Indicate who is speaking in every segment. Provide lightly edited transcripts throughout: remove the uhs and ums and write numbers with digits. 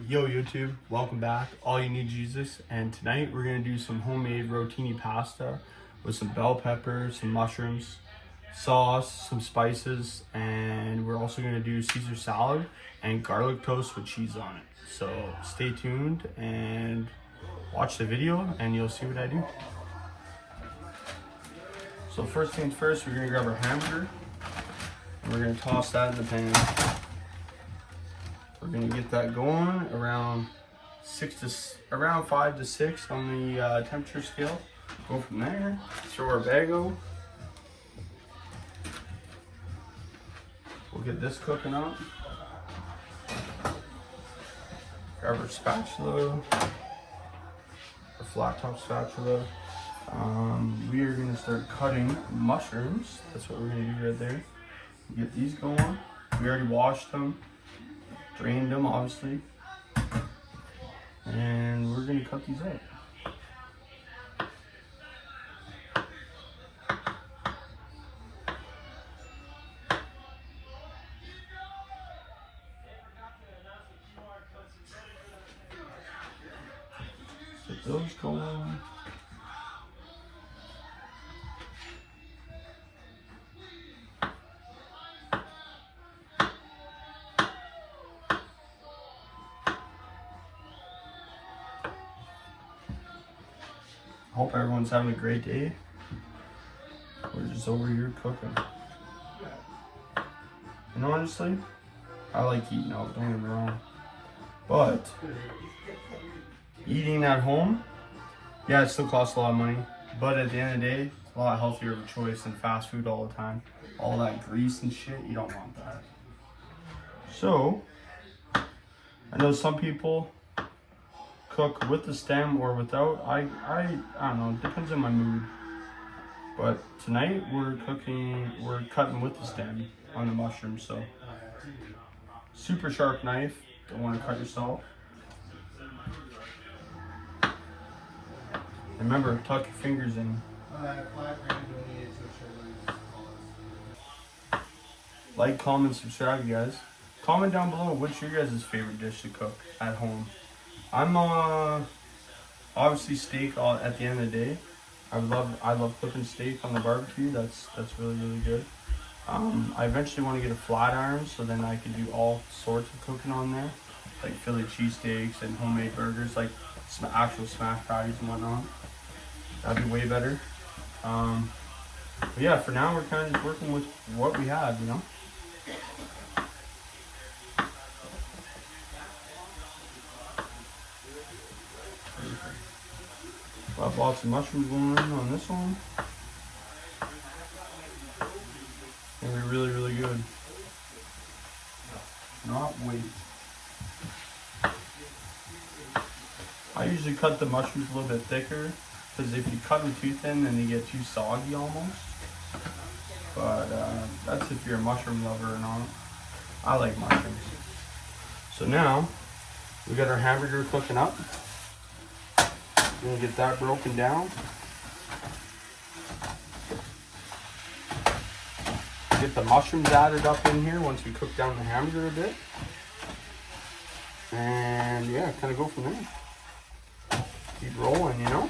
Speaker 1: Yo YouTube, welcome back. All you need Jesus, and tonight we're gonna do some homemade rotini pasta with some bell peppers, some mushrooms, sauce, some spices, and we're also gonna do Caesar salad and garlic toast with cheese on it. So stay tuned and watch the video and you'll see what I do. So first things first, we're gonna grab our hamburger and we're gonna toss that in the pan. We're gonna get that going around 5 to 6 on the temperature scale. Go from there. Throw our bago. We'll get this cooking up. Grab our spatula, our flat top spatula. We are gonna start cutting mushrooms. That's what we're gonna do right there. Get these going. We already washed them. Drained them, obviously, and we're gonna cut these out. Get those going. Hope everyone's having a great day. We're just over here cooking. And honestly, I like eating out, don't get me wrong. But eating at home, yeah, it still costs a lot of money. But at the end of the day, it's a lot healthier of a choice than fast food all the time. All that grease and shit, you don't want that. So, I know some people cook with the stem or without. I don't know, it depends on my mood. But tonight we're cutting with the stem on the mushroom, so super sharp knife, don't want to cut yourself. And remember, tuck your fingers in. Like, comment, subscribe, you guys. Comment down below what's your guys' favorite dish to cook at home. I'm obviously steak at the end of the day. I love cooking steak on the barbecue. That's really good. I eventually want to get a flat iron so then I can do all sorts of cooking on there, like Philly cheesesteaks and homemade burgers, like actual smash patties and whatnot. That'd be way better. But yeah, for now we're kind of just working with what we have, you know. We'll have lots of mushrooms going on this one. And they're really good. Not wait. I usually cut the mushrooms a little bit thicker because if you cut them too thin, then they get too soggy almost. But that's if you're a mushroom lover or not. I like mushrooms. So now we got our hamburger cooking up. We're gonna get that broken down. Get the mushrooms added up in here once we cook down the hamburger a bit. And yeah, kind of go from there. Keep rolling, you know.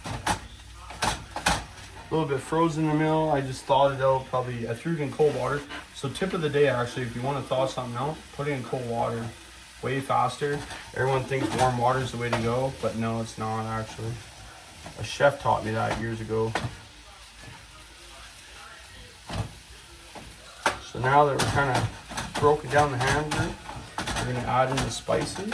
Speaker 1: A little bit frozen in the middle. I just thawed it out. I threw it in cold water. So tip of the day, actually, if you want to thaw something out, put it in cold water. Way faster. Everyone thinks warm water is the way to go, but no, it's not actually. A chef taught me that years ago. So now that we're kind of broken down the hamburger, we're going to add in the spices.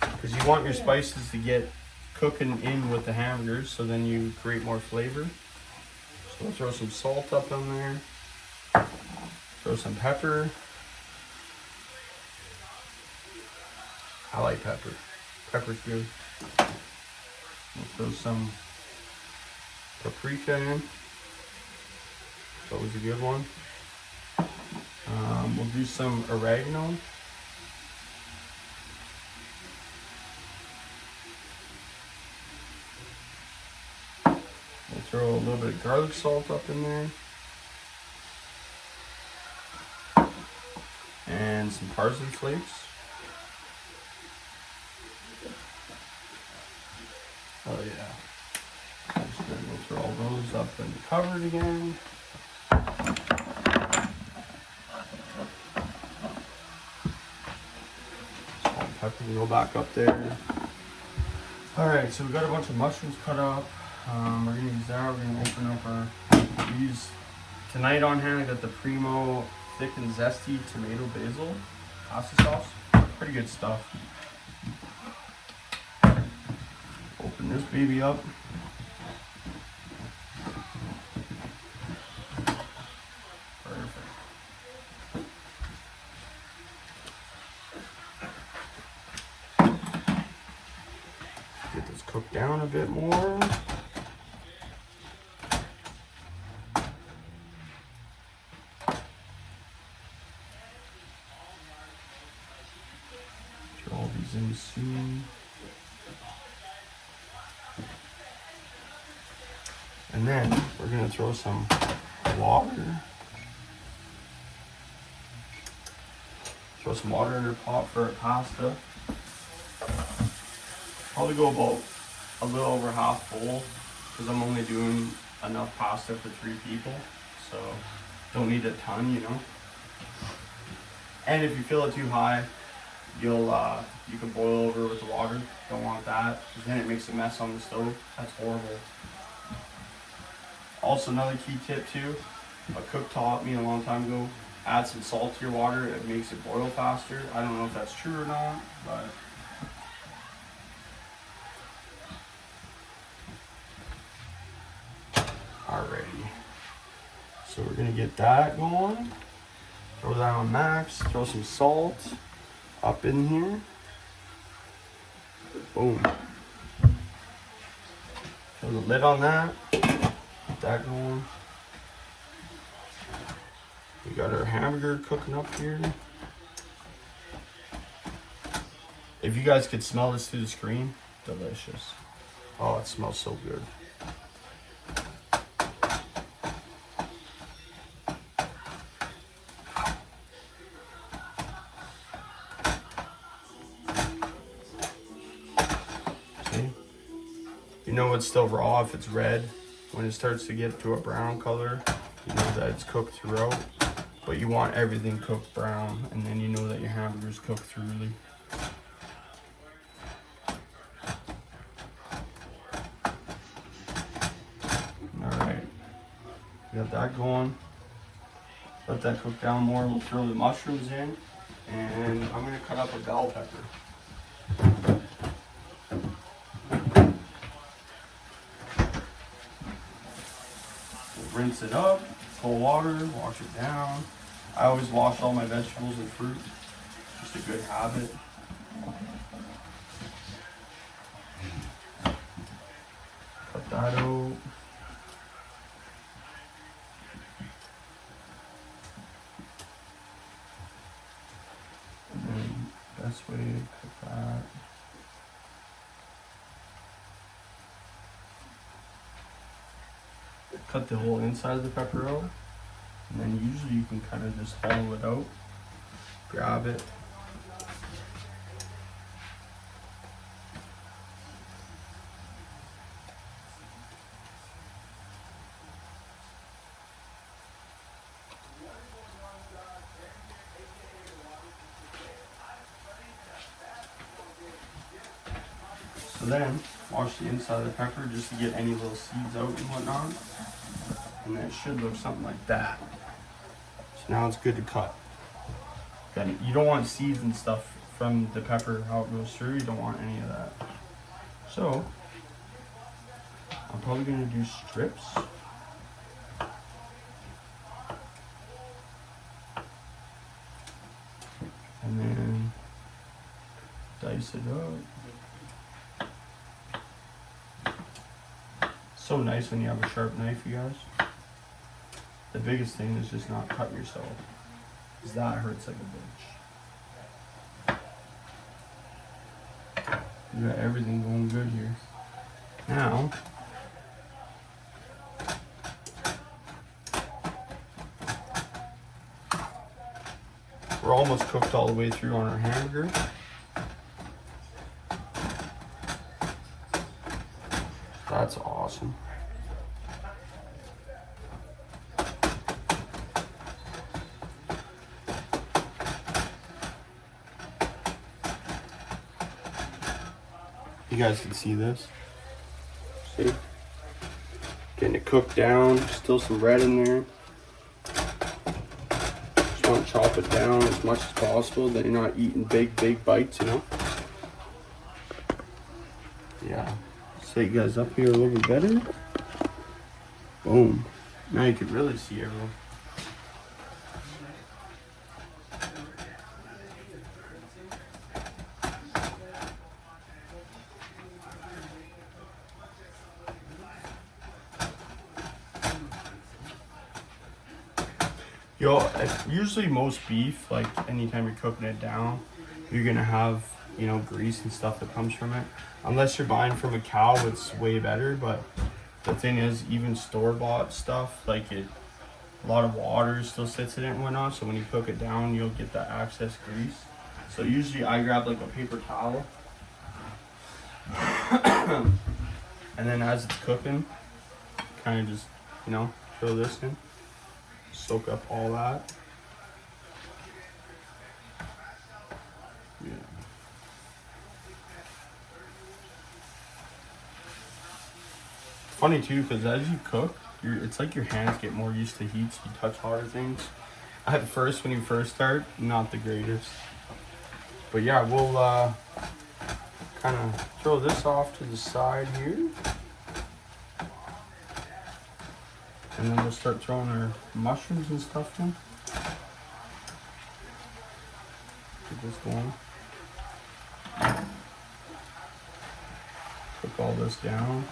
Speaker 1: Because you want your spices to get cooking in with the hamburgers, so then you create more flavor. So we'll throw some salt up in there. Throw some pepper. I like pepper. Pepper's good. We'll throw some paprika in. It's always a good one. We'll do some oregano. We'll throw a little bit of garlic salt up in there. And in some parsley flakes. Oh yeah. I'm just gonna go throw all those up in the cupboard again. Salt and pepper can go back up there. Alright, so we got a bunch of mushrooms cut up. We're gonna use that. We're gonna open up our tonight on hand. I got the Primo thick and zesty tomato basil pasta sauce. Pretty good stuff. Open this baby up. Perfect. Get this cooked down a bit more. Throw all these in soon. And then we're gonna throw some water. Throw some water in our pot for our pasta. Probably go about a little over half full because I'm only doing enough pasta for 3 people. So don't need a ton, you know. And if you fill it too high, you can boil over with the water. Don't want that because then it makes a mess on the stove. That's horrible. Also, another key tip too, a cook taught me a long time ago, add some salt to your water, it makes it boil faster. I don't know if that's true or not, but alrighty. So we're gonna get that going. Throw that on max, throw some salt up in here. Boom. Throw the lid on that. Get that going. We got our hamburger cooking up here. If you guys could smell this through the screen, delicious. Oh, it smells so good. See? You know it's still raw if it's red. When it starts to get to a brown color, you know that it's cooked throughout. But you want everything cooked brown, and then you know that your hamburger's cooked thoroughly. Alright, we got that going. Let that cook down more. We'll throw the mushrooms in, and I'm going to cut up a bell pepper. Rinse it up, cold water, wash it down. I always wash all my vegetables and fruit. Just a good habit. Cut that out. And then best way to cook that. Cut the whole inside of the pepper out, and then usually you can kind of just hollow it out, grab it. So then, wash the inside of the pepper just to get any little seeds out and whatnot. And then it should look something like that. So now it's good to cut. You don't want seeds and stuff from the pepper, how it goes through. You don't want any of that. So, I'm probably going to do strips. And then dice it up. So nice when you have a sharp knife, you guys. The biggest thing is just not cut yourself, because that hurts like a bitch. You got everything going good here. Now, We're almost cooked all the way through on our hamburger. That's awesome. You guys can see this. See? Getting it cooked down. Still some red in there. Just want to chop it down as much as possible, that you're not eating big bites, you know? Yeah. Set you guys up here a little bit better. Boom. Now you can really see everyone. Usually most beef, like anytime you're cooking it down, you're gonna have, you know, grease and stuff that comes from it. Unless you're buying from a cow, it's way better. But the thing is, even store-bought stuff, like a lot of water still sits in it and whatnot. So when you cook it down, you'll get that excess grease. So usually I grab like a paper towel, and then as it's cooking, kind of just, you know, throw this in, soak up all that. Yeah. Funny too, because as you cook, it's like your hands get more used to heat, so you touch harder things. At first, when you first start, not the greatest. But yeah, we'll kind of throw this off to the side here. And then we'll start throwing our mushrooms and stuff in. Get this going. Cook all this down.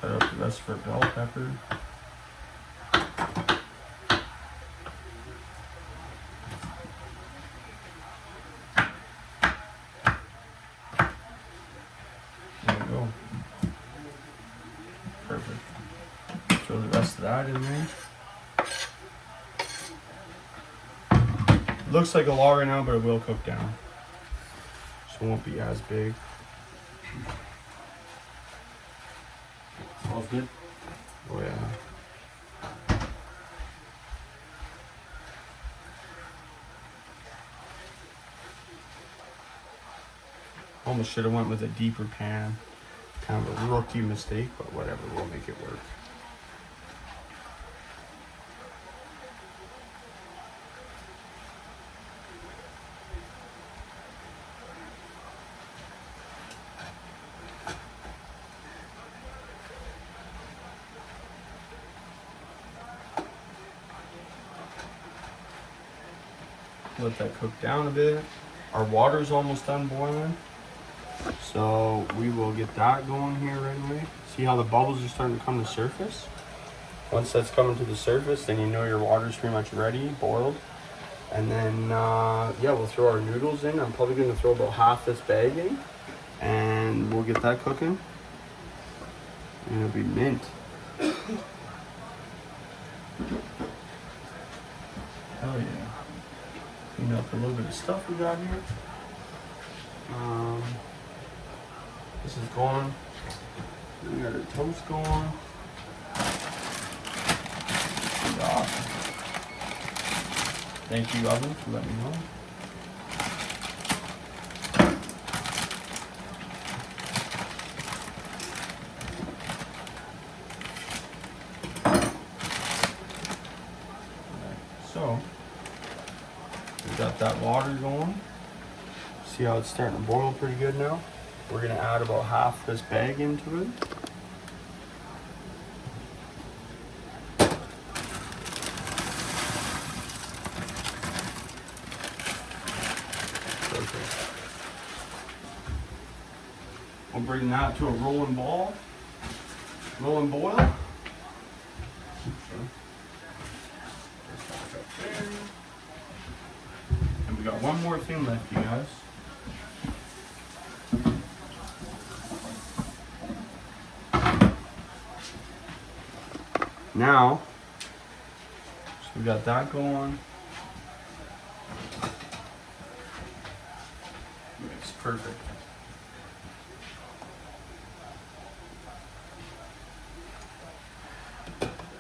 Speaker 1: Cut up the rest for bell pepper. There we go. Perfect. Throw the rest of that in there. Looks like a lot right now, but it will cook down. So it won't be as big. Smells good. Oh yeah. Almost should have went with a deeper pan. Kind of a rookie mistake, but whatever, we'll make it work. Let that cook down a bit. Our water's almost done boiling, so we will get that going here right away. See how the bubbles are starting to come to surface? Once that's coming to the surface, then you know your water's pretty much ready, boiled. And then, yeah, we'll throw our noodles in. I'm probably gonna throw about half this bag in, and we'll get that cooking. And it'll be mint. Hell yeah. Clean up a little bit of stuff we got here. This is going. We got our toast going. Awesome. Thank you, oven, for letting me know. So, we got that water going. See how it's starting to boil pretty good now? We're gonna add about half this bag into it. Perfect. We'll bring that to a rolling boil. And we got one more thing left, you guys. Now, so we got that going. It's perfect.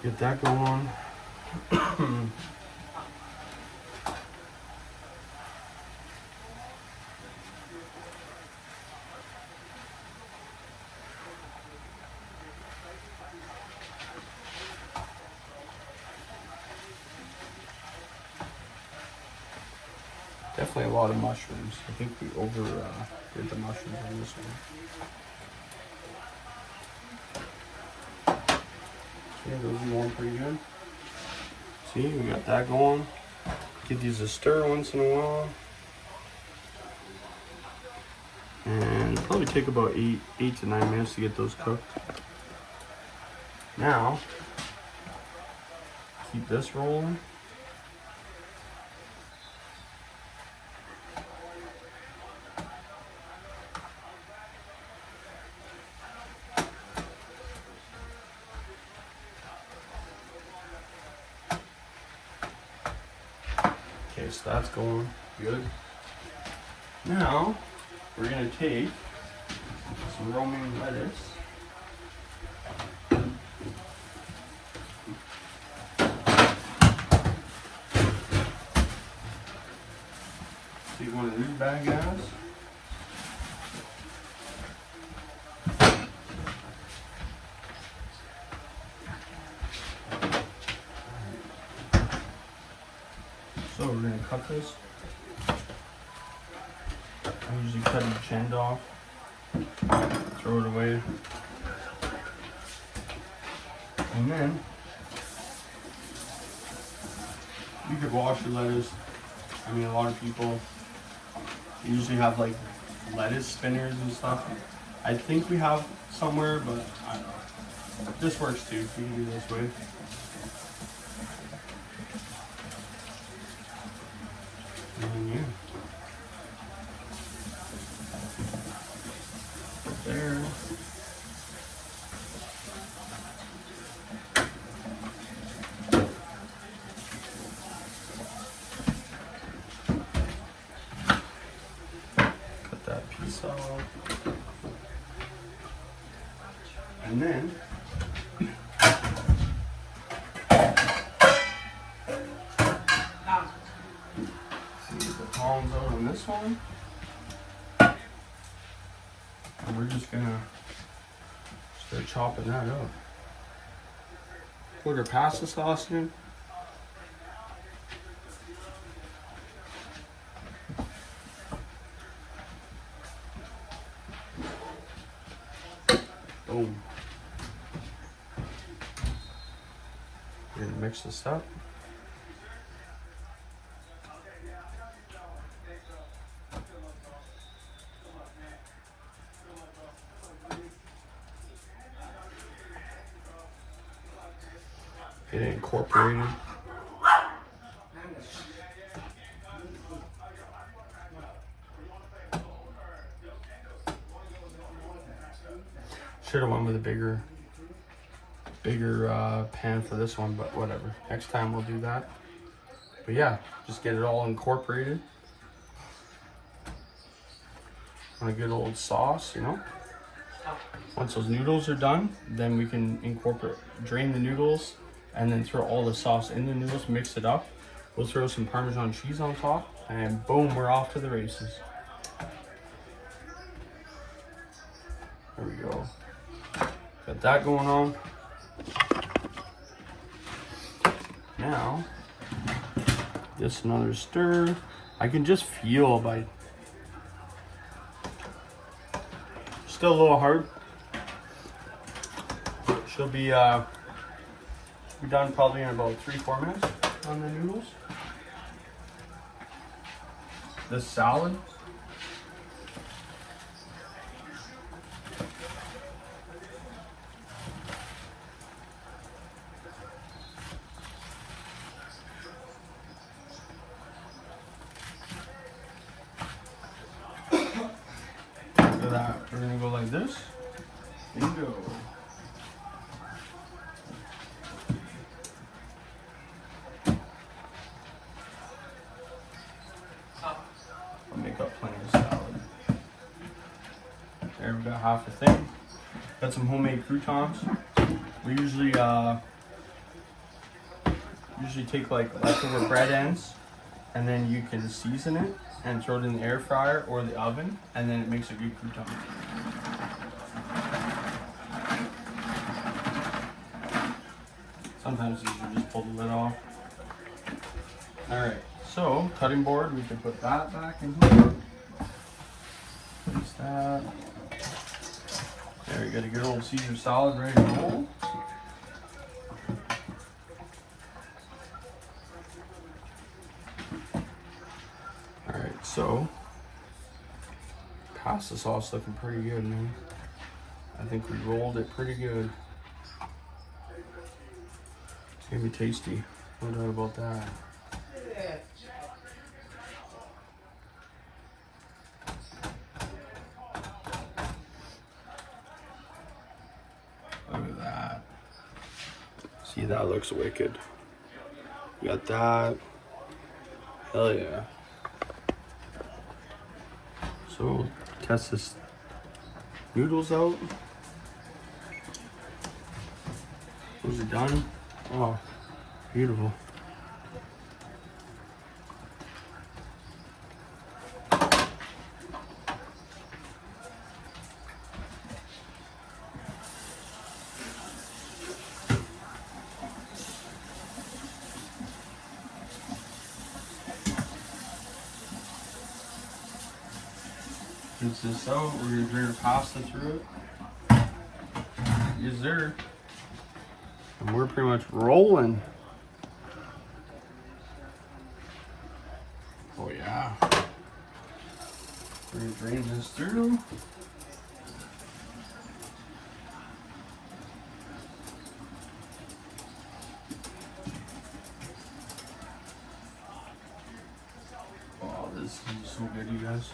Speaker 1: Get that going. Definitely a lot of mushrooms. I think we did the mushrooms on this one. Yeah, those are going pretty good. See, we got that going. Give these a stir once in a while. And probably take about 8 to 9 minutes to get those cooked. Now, keep this rolling. Okay, so that's going good. Now, we're gonna take some romaine lettuce. Take one of these bag guys. So we're gonna cut this. I usually cut each end off, throw it away, and then you could wash your lettuce. I mean, a lot of people usually have like lettuce spinners and stuff. I think we have somewhere, but I don't know. This works too. You can do this way. And then yeah. There. Cut that piece off. And then see the palms out on this one. And we're just gonna start chopping that up. Put our pasta sauce in. Boom. We're gonna mix this up. Get it incorporated. Should have went with a bigger pan for this one, but whatever. Next time we'll do that. But yeah, just get it all incorporated on a good old sauce, you know. Once those noodles are done, then we can drain the noodles and then throw all the sauce in the noodles, mix it up. We'll throw some Parmesan cheese on top, and boom, we're off to the races. There we go. Got that going on. Now, just another stir. I can just feel by, still a little hard. She'll be done probably in about 3-4 minutes on the noodles. The salad. After that, we're gonna go like this. Bingo. There we got half a thing. Got some homemade croutons. We usually take like leftover bread ends, and then you can season it and throw it in the air fryer or the oven, and then it makes a good crouton. Sometimes you should just pull the lid off. Alright, so cutting board, we can put that back in here. Place that. There, we got a good old Caesar salad ready to roll. Alright, so pasta sauce looking pretty good, man. I think we rolled it pretty good. It's gonna be tasty. No doubt about that. Look at that. See, that looks wicked. We got that. Hell yeah. So we'll test this noodles out. Those are done. Oh, beautiful. Rinse this out. We're gonna drain our pasta through it. Yes, sir. And we're pretty much rolling. Oh yeah. We're gonna drain this through. Oh, this is so good, you guys.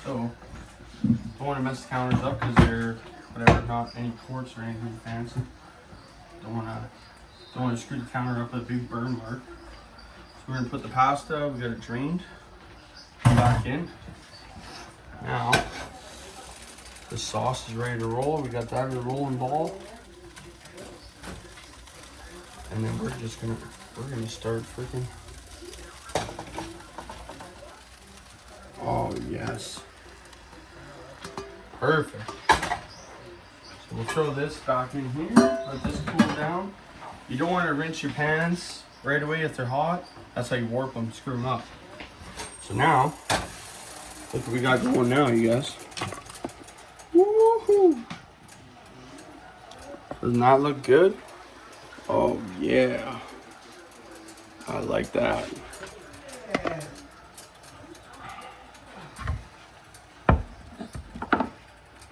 Speaker 1: So, don't want to mess the counters up because they're whatever, not any quartz or anything fancy. Don't want to screw the counter up with a big burn mark. So we're gonna put the pasta. We got it drained. Back in. Now, the sauce is ready to roll. We got that in a rolling ball, and then we're gonna start freaking. Oh yes. Perfect. So we'll throw this back in here, let this cool down. You don't want to rinse your pans right away if they're hot. That's how you warp them, screw them up. So now, look what we got going now, you guys. Woohoo! Doesn't that look good? Oh yeah. I like that.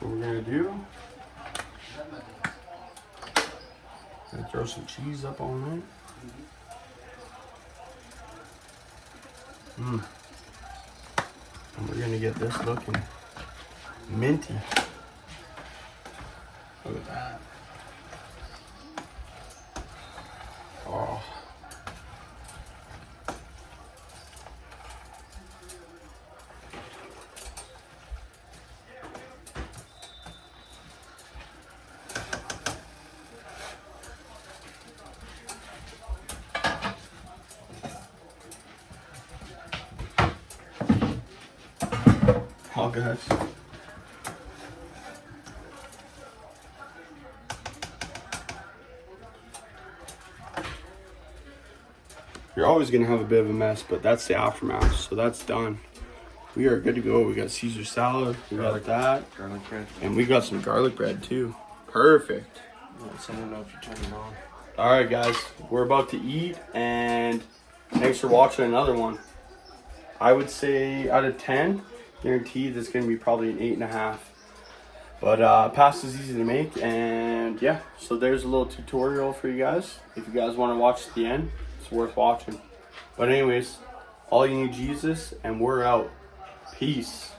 Speaker 1: What we're gonna do, gonna throw some cheese up on it. And we're gonna get this looking minty. Look at that. Oh. Oh, guys. You're always gonna have a bit of a mess, but that's the aftermath, so that's done. We are good to go. We got Caesar salad, we got that,
Speaker 2: garlic bread,
Speaker 1: and we got some garlic bread too. Perfect.
Speaker 2: let someone know if you turn it on.
Speaker 1: All right, guys, we're about to eat, and thanks for watching another one. I would say out of 10, guaranteed it's gonna be probably an 8.5. But pasta's easy to make, and yeah, so there's a little tutorial for you guys. If you guys want to watch to the end, it's worth watching. But anyways, all you need Jesus, and we're out. Peace.